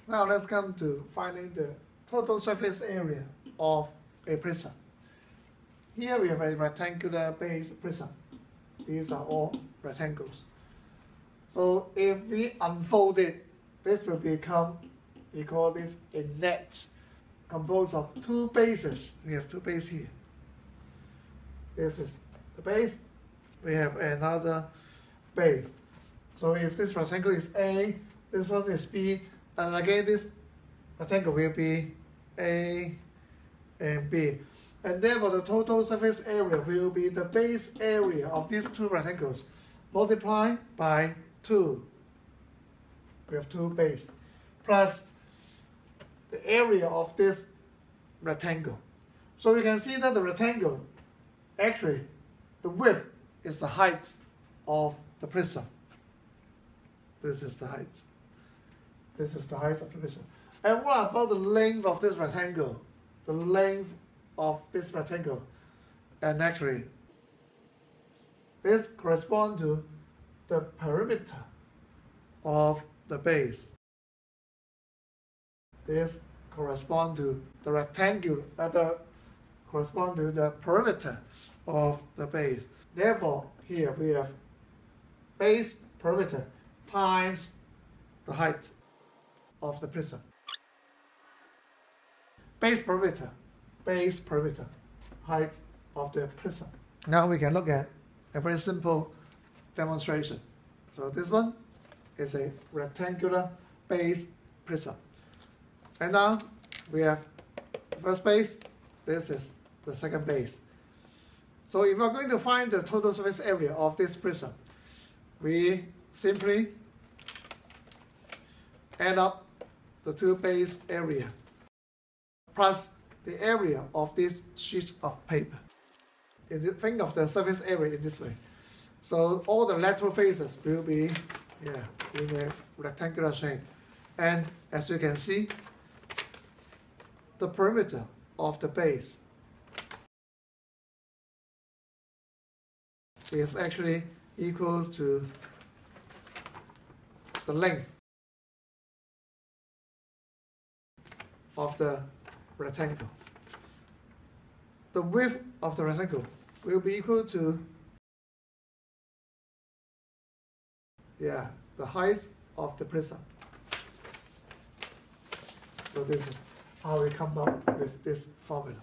Now let's come to finding the total surface area of a prism. Here we have a rectangular base prism. These are all rectangles. So if we unfold it, this will become, we call this a net composed of two bases. We have two bases here. This is the base. We have another base. So if this rectangle is A, this one is B, and again this rectangle will be A and B. And therefore the total surface area will be the base area of these two rectangles multiplied by 2. We have two base plus the area of this rectangle. So you can see that the rectangle, actually the width is the height of the prism. This is the height. This is the height of the prism. And what about the length of this rectangle? The length of this rectangle. And actually, this corresponds to the perimeter of the base. This corresponds to the rectangle, correspond to the perimeter of the base. Therefore, here we have base perimeter times the height of the prism. Base perimeter, height of the prism. Now we can look at a very simple demonstration. So this one is a rectangular base prism. And now we have the first base, this is the second base. So if we're going to find the total surface area of this prism, we simply add up the two base area plus the area of this sheet of paper. Think of the surface area in this way. So all the lateral faces will be in a rectangular shape. And as you can see, the perimeter of the base is actually equal to the length of the rectangle. The width of the rectangle will be equal to the height of the prism. So this is how we come up with this formula.